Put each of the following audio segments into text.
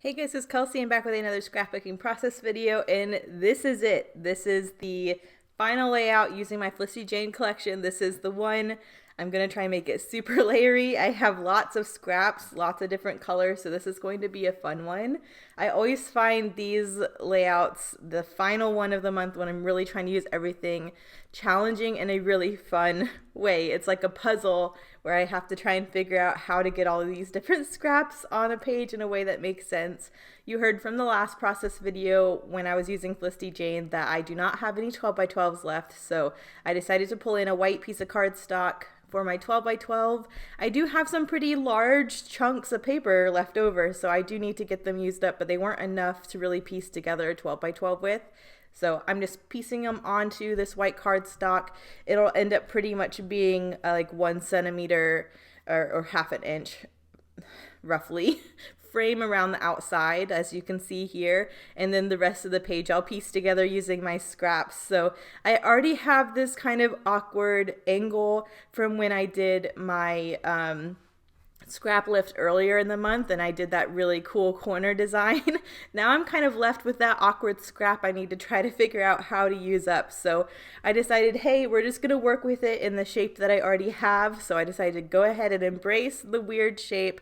Hey guys, it's Kelsey. I'm back with another scrapbooking process video, and this is it. This is the final layout using my Felicity Jane collection. This is the one. I'm going to try and make it super layery. I have lots of scraps, lots of different colors, so this is going to be a fun one. I always find these layouts, the final one of the month when I'm really trying to use everything, challenging in a really fun way. It's like a puzzle where I have to try and figure out how to get all of these different scraps on a page in a way that makes sense. You heard from the last process video when I was using Felicity Jane that I do not have any 12 by 12s left, so I decided to pull in a white piece of cardstock for my 12 by 12. I do have some pretty large chunks of paper left over, so I do need to get them used up, but they weren't enough to really piece together a 12 by 12 with. So I'm just piecing them onto this white cardstock. It'll end up pretty much being like 1 centimeter or half an inch roughly frame around the outside, as you can see here, and then the rest of the page I'll piece together using my scraps. So I already have this kind of awkward angle from when I did my scrap lift earlier in the month, and I did that really cool corner design. Now I'm kind of left with that awkward scrap I need to try to figure out how to use up. So I decided, hey, we're just going to work with it in the shape that I already have. So I decided to go ahead and embrace the weird shape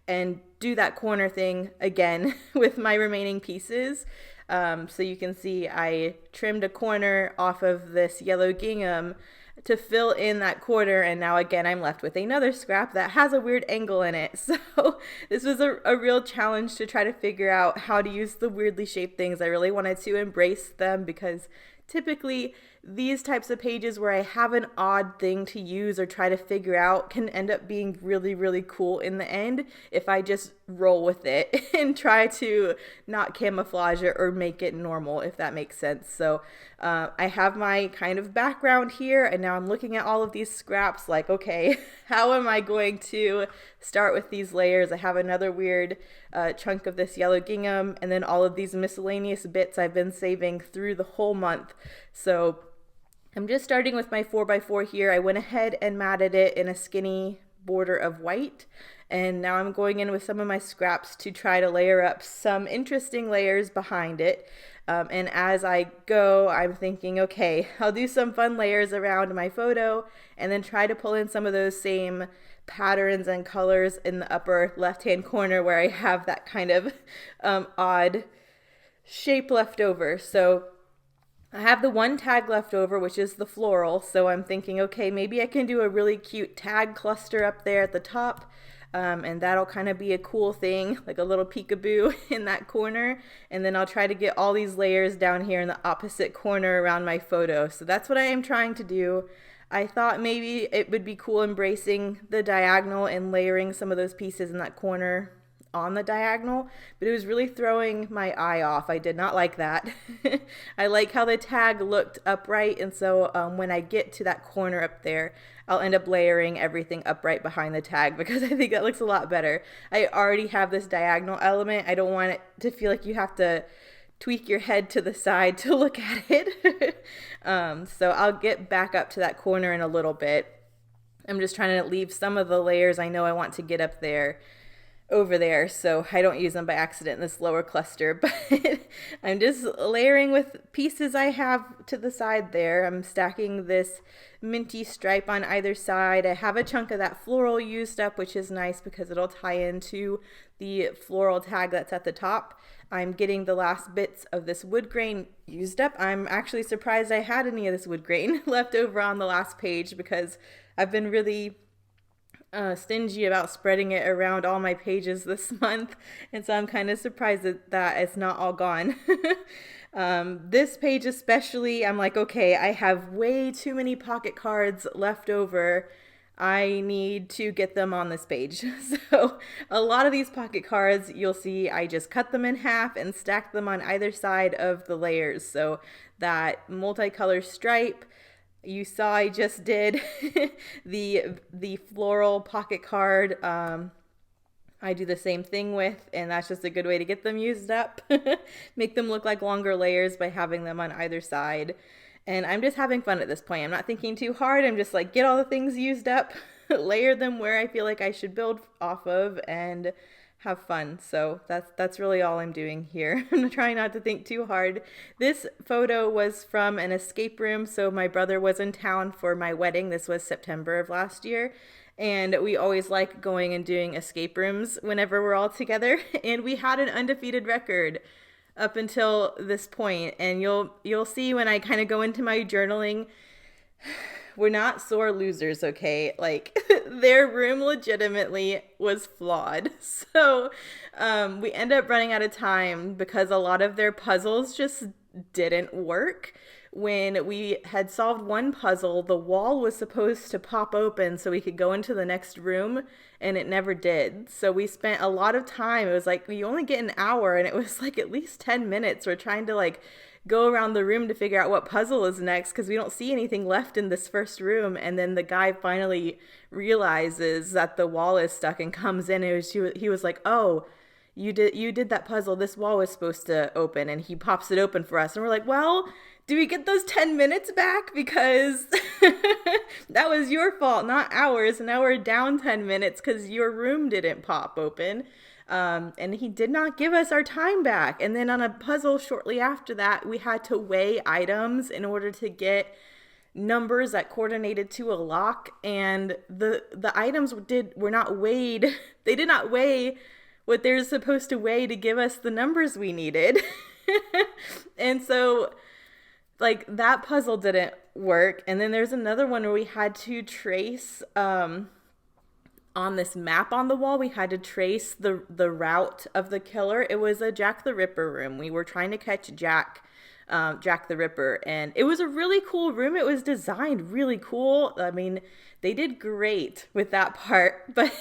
and do that corner thing again with my remaining pieces. So you can see I trimmed a corner off of this yellow gingham to fill in that corner, and now again I'm left with another scrap that has a weird angle in it. So this was a real challenge to try to figure out how to use the weirdly shaped things. I really wanted to embrace them because typically these types of pages where I have an odd thing to use or try to figure out can end up being really, really cool in the end if I just roll with it and try to not camouflage it or make it normal, if that makes sense. So I have my kind of background here, and now I'm looking at all of these scraps like, okay, how am I going to start with these layers? I have another weird chunk of this yellow gingham, and then all of these miscellaneous bits I've been saving through the whole month. So I'm just starting with my 4x4 here. I went ahead and matted it in a skinny border of white, and now I'm going in with some of my scraps to try to layer up some interesting layers behind it. And as I go, I'm thinking, okay, I'll do some fun layers around my photo and then try to pull in some of those same patterns and colors in the upper left-hand corner where I have that kind of odd shape left over. So I have the one tag left over, which is the floral, so I'm thinking, okay, maybe I can do a really cute tag cluster up there at the top, and that'll kind of be a cool thing, like a little peekaboo in that corner, and then I'll try to get all these layers down here in the opposite corner around my photo. So that's what I am trying to do. I thought maybe it would be cool embracing the diagonal and layering some of those pieces in that corner on the diagonal, but it was really throwing my eye off. I did not like that. I like how the tag looked upright, and so when I get to that corner up there, I'll end up layering everything upright behind the tag because I think that looks a lot better. I already have this diagonal element. I don't want it to feel like you have to tweak your head to the side to look at it. So I'll get back up to that corner in a little bit. I'm just trying to leave some of the layers I know I want to get up there over there so I don't use them by accident in this lower cluster. But I'm just layering with pieces I have to the side there. I'm stacking this minty stripe on either side. I have a chunk of that floral used up, which is nice because it'll tie into the floral tag that's at the top. I'm getting the last bits of this wood grain used up. I'm actually surprised I had any of this wood grain left over on the last page because I've been really stingy about spreading it around all my pages this month, and so I'm kind of surprised that it's not all gone. This page especially, I'm like, okay, I have way too many pocket cards left over. I need to get them on this page. So a lot of these pocket cards, you'll see I just cut them in half and stacked them on either side of the layers. So that multicolor stripe you saw I just did the floral pocket card. I do the same thing with, and that's just a good way to get them used up. Make them look like longer layers by having them on either side. And I'm just having fun at this point. I'm not thinking too hard. I'm just like, get all the things used up, layer them where I feel like I should build off of, and have fun. So that's really all I'm doing here. I'm trying not to think too hard. This photo was from an escape room. So my brother was in town for my wedding. This was September of last year. And we always like going and doing escape rooms whenever we're all together. And we had an undefeated record up until this point. And you'll see when I kind of go into my journaling, we're not sore losers, okay? Like, their room legitimately was flawed. So we end up running out of time because a lot of their puzzles just didn't work. When we had solved one puzzle, the wall was supposed to pop open so we could go into the next room, and it never did. So we spent a lot of time. It was like, you only get an hour, and it was like at least 10 minutes. We're trying to like go around the room to figure out what puzzle is next because we don't see anything left in this first room. And then the guy finally realizes that the wall is stuck and comes in. He was like, oh, you did that puzzle. This wall was supposed to open, and he pops it open for us. And we're like, well, do we get those 10 minutes back? Because that was your fault, not ours. And now we're down 10 minutes because your room didn't pop open. And he did not give us our time back. And then on a puzzle shortly after that, we had to weigh items in order to get numbers that coordinated to a lock. And the items were not weighed. They did not weigh what they're supposed to weigh to give us the numbers we needed. And so like that puzzle didn't work. And then there's another one where we had to trace on this map on the wall, we had to trace the route of the killer. It was a Jack the Ripper room. We were trying to catch Jack the Ripper, and it was a really cool room. It was designed really cool. I mean, they did great with that part, but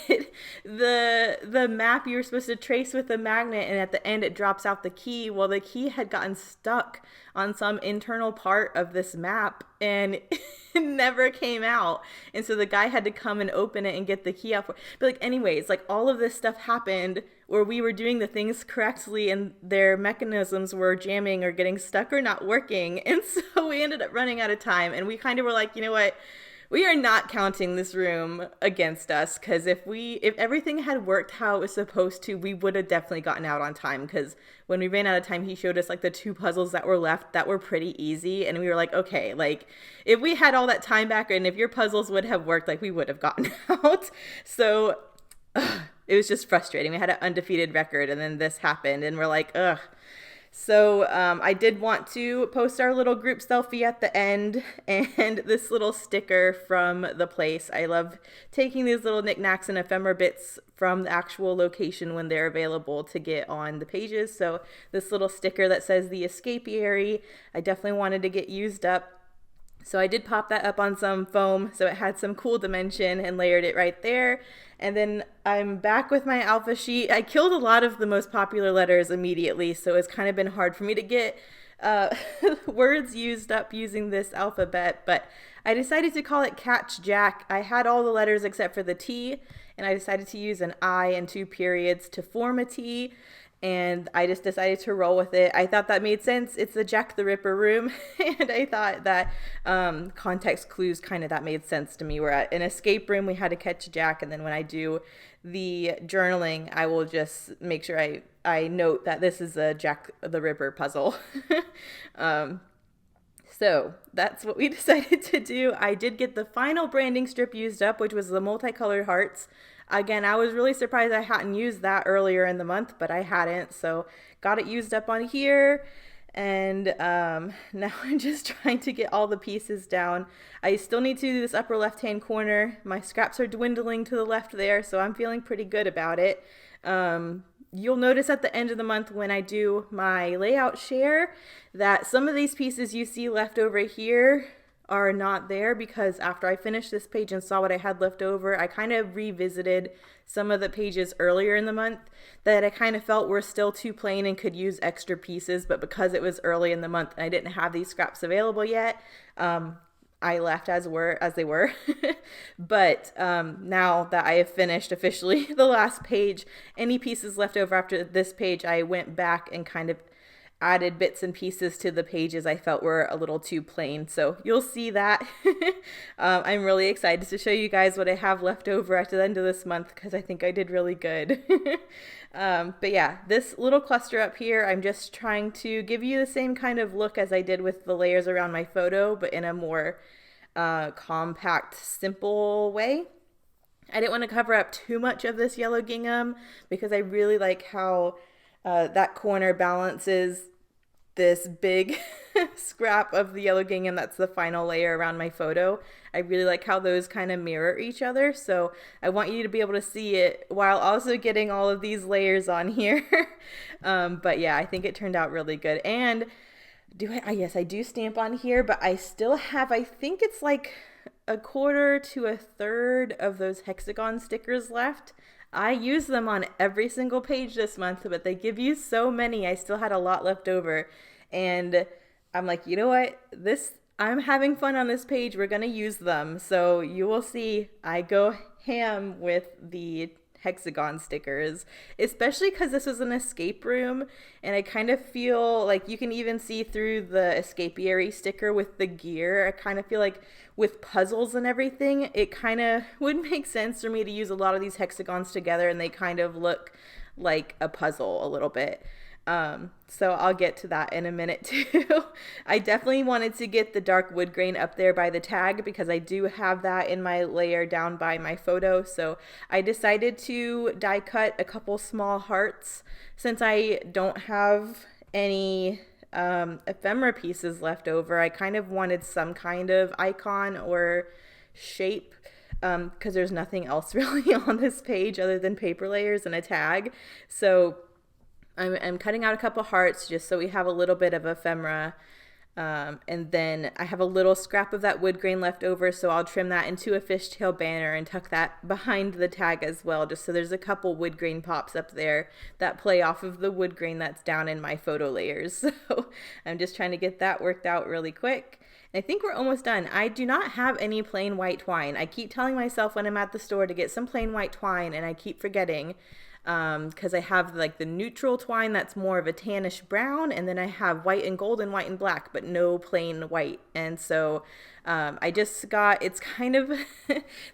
the map you were supposed to trace with a magnet, and at the end it drops out the key. Well, the key had gotten stuck on some internal part of this map, and it never came out. And so the guy had to come and open it and get the key out. But like, anyways, like all of this stuff happened where we were doing the things correctly and their mechanisms were jamming or getting stuck or not working. And so we ended up running out of time, and we kind of were like, you know what? We are not counting this room against us, because if everything had worked how it was supposed to, we would have definitely gotten out on time. Because when we ran out of time, he showed us like the 2 puzzles that were left that were pretty easy, and we were like, okay, like if we had all that time back and if your puzzles would have worked, like we would have gotten out. So it was just frustrating. We had an undefeated record, and then this happened, and we're like, ugh. So I did want to post our little group selfie at the end and this little sticker from the place. I love taking these little knickknacks and ephemera bits from the actual location when they're available to get on the pages. So this little sticker that says the escapiary, I definitely wanted to get used up. So I did pop that up on some foam so it had some cool dimension and layered it right there. And then I'm back with my alpha sheet. I killed a lot of the most popular letters immediately, so it's kind of been hard for me to get words used up using this alphabet, but I decided to call it Catch Jack. I had all the letters except for the T, and I decided to use an I and 2 periods to form a T. And I just decided to roll with it. I thought that made sense. It's the Jack the Ripper room. And I thought that context clues kind of that made sense to me. We're at an escape room. We had to catch Jack. And then when I do the journaling, I will just make sure I note that this is a Jack the Ripper puzzle. So that's what we decided to do. I did get the final branding strip used up, which was the multicolored hearts. Again, I was really surprised I hadn't used that earlier in the month, but I hadn't. So got it used up on here. And now I'm just trying to get all the pieces down. I still need to do this upper left-hand corner. My scraps are dwindling to the left there, so I'm feeling pretty good about it. You'll notice at the end of the month when I do my layout share that some of these pieces you see left over here are not there, because after I finished this page and saw what I had left over, I kind of revisited some of the pages earlier in the month that I kind of felt were still too plain and could use extra pieces, but because it was early in the month and I didn't have these scraps available yet, I left as they were. But now that I have finished officially the last page, any pieces left over after this page, I went back and kind of added bits and pieces to the pages I felt were a little too plain. So you'll see that. I'm really excited to show you guys what I have left over at the end of this month because I think I did really good. But yeah, this little cluster up here, I'm just trying to give you the same kind of look as I did with the layers around my photo, but in a more compact, simple way. I didn't want to cover up too much of this yellow gingham because I really like how that corner balances this big scrap of the yellow gingham that's the final layer around my photo. I really like how those kind of mirror each other, so I want you to be able to see it while also getting all of these layers on here. But yeah, I think it turned out really good. And yes, I do stamp on here, but I still have, I think it's like a quarter to a third of those hexagon stickers left. I use them on every single page this month, but they give you so many. I still had a lot left over. And I'm like, you know what? I'm having fun on this page. We're going to use them. So you will see I go ham with the hexagon stickers, especially because this was an escape room, and I kind of feel like you can even see through the escapiary sticker with the gear. I kind of feel like with puzzles and everything, it kind of would make sense for me to use a lot of these hexagons together, and they kind of look like a puzzle a little bit. So I'll get to that in a minute too. I definitely wanted to get the dark wood grain up there by the tag because I do have that in my layer down by my photo. So I decided to die cut a couple small hearts since I don't have any ephemera pieces left over. I kind of wanted some kind of icon or shape because there's nothing else really on this page other than paper layers and a tag. So I'm cutting out a couple hearts just so we have a little bit of ephemera. And then I have a little scrap of that wood grain left over, so I'll trim that into a fishtail banner and tuck that behind the tag as well, just so there's a couple wood grain pops up there that play off of the wood grain that's down in my photo layers. So I'm just trying to get that worked out really quick. I think we're almost done. I do not have any plain white twine. I keep telling myself when I'm at the store to get some plain white twine, and I keep forgetting. Because I have like the neutral twine that's more of a tannish brown, and then I have white and gold and white and black, but no plain white. And so I just got, it's kind of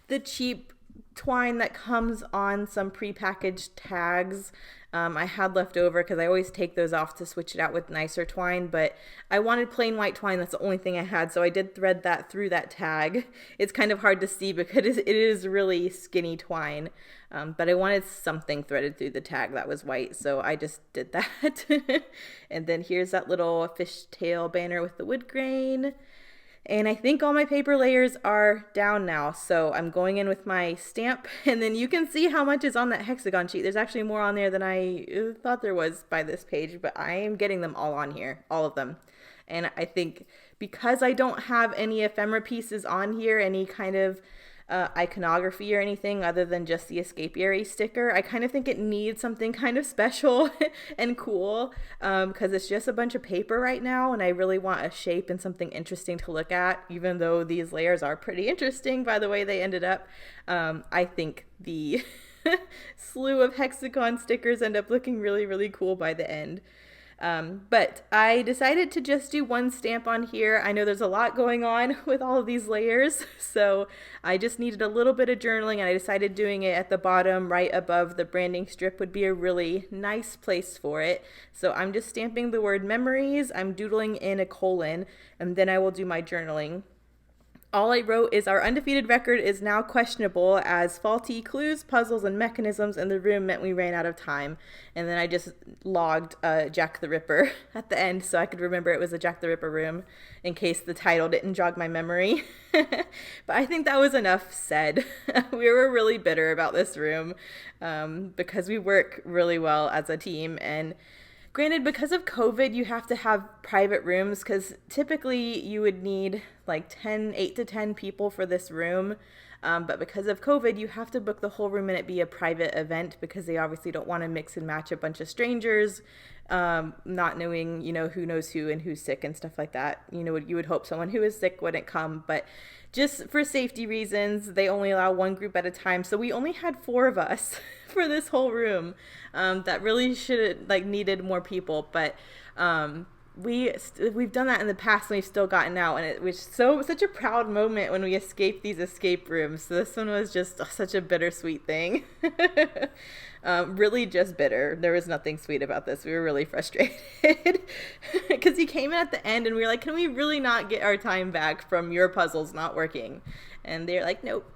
the cheap twine that comes on some prepackaged tags. I had left over because I always take those off to switch it out with nicer twine, but I wanted plain white twine. That's the only thing I had, so I did thread that through that tag. It's kind of hard to see because it is really skinny twine, but I wanted something threaded through the tag that was white, so I just did that. And then here's that little fishtail banner with the wood grain. And I think all my paper layers are down now, so I'm going in with my stamp, and then you can see how much is on that hexagon sheet. There's actually more on there than I thought there was by this page, but I am getting them all on here, all of them. And I think because I don't have any ephemera pieces on here, any kind of iconography or anything other than just the escapiary sticker, I kind of think it needs something kind of special and cool because it's just a bunch of paper right now, and I really want a shape and something interesting to look at, even though these layers are pretty interesting by the way they ended up. I think the slew of hexagon stickers end up looking really, really cool by the end. But I decided to just do one stamp on here. I know there's a lot going on with all of these layers, so I just needed a little bit of journaling, and I decided doing it at the bottom right above the branding strip would be a really nice place for it. So I'm just stamping the word memories, I'm doodling in a colon, and then I will do my journaling. All I wrote is our undefeated record is now questionable as faulty clues, puzzles, and mechanisms in the room meant we ran out of time. And then I just logged Jack the Ripper at the end so I could remember it was a Jack the Ripper room in case the title didn't jog my memory. But I think that was enough said. We were really bitter about this room because we work really well as a team, and granted, because of COVID, you have to have private rooms because typically you would need like 8 to 10 people for this room. But because of COVID, you have to book the whole room and it be a private event because they obviously don't want to mix and match a bunch of strangers, not knowing, who knows who and who's sick and stuff like that. You would hope someone who is sick wouldn't come, but just for safety reasons, they only allow one group at a time. So we only had 4 of us for this whole room. That really should needed more people, but we've done that in the past and we've still gotten out, and it was such a proud moment when we escaped these escape rooms. So this one was just such a bittersweet thing. Really just bitter. There was nothing sweet about this. We were really frustrated because he came in at the end and we were like, can we really not get our time back from your puzzles not working? And they're like, nope.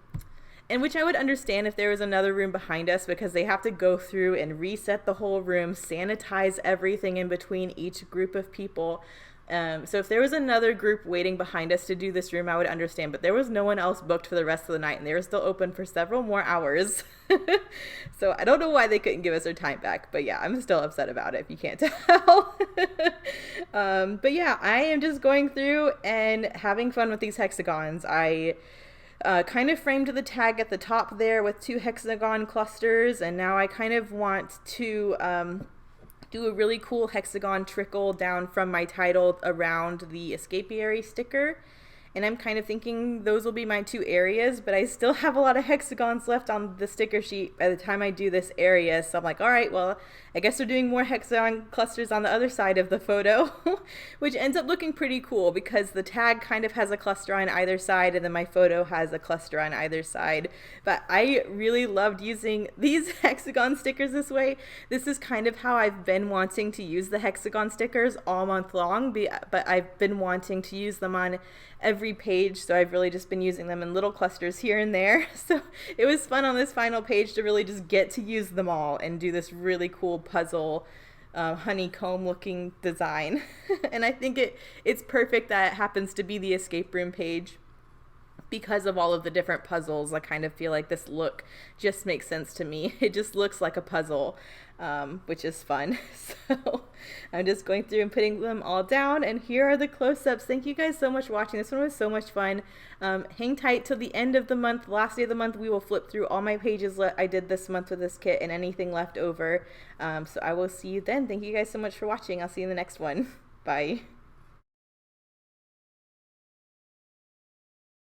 And which I would understand if there was another room behind us, because they have to go through and reset the whole room, sanitize everything in between each group of people. So if there was another group waiting behind us to do this room, I would understand. But there was no one else booked for the rest of the night, and they were still open for several more hours. So I don't know why they couldn't give us our time back. But yeah, I'm still upset about it, if you can't tell. But yeah, I am just going through and having fun with these hexagons. I kind of framed the tag at the top there with 2 hexagon clusters, and now I kind of want to do a really cool hexagon trickle down from my title around the escapiary sticker. And I'm kind of thinking those will be my 2 areas, but I still have a lot of hexagons left on the sticker sheet by the time I do this area. So I'm like, all right, well, I guess we're doing more hexagon clusters on the other side of the photo, which ends up looking pretty cool because the tag kind of has a cluster on either side and then my photo has a cluster on either side. But I really loved using these hexagon stickers this way. This is kind of how I've been wanting to use the hexagon stickers all month long, but I've been wanting to use them on every page, so I've really just been using them in little clusters here and there. So it was fun on this final page to really just get to use them all and do this really cool puzzle honeycomb looking design. And I think it's perfect that it happens to be the escape room page because of all of the different puzzles. I kind of feel like this look just makes sense to me. It just looks like a puzzle, which is fun. So I'm just going through and putting them all down, and here are the close-ups. Thank you guys so much for watching. This one was so much fun. Hang tight till the end of the month. Last day of the month, we will flip through all my pages I did this month with this kit and anything left over. So I will see you then. Thank you guys so much for watching. I'll see you in the next one. Bye.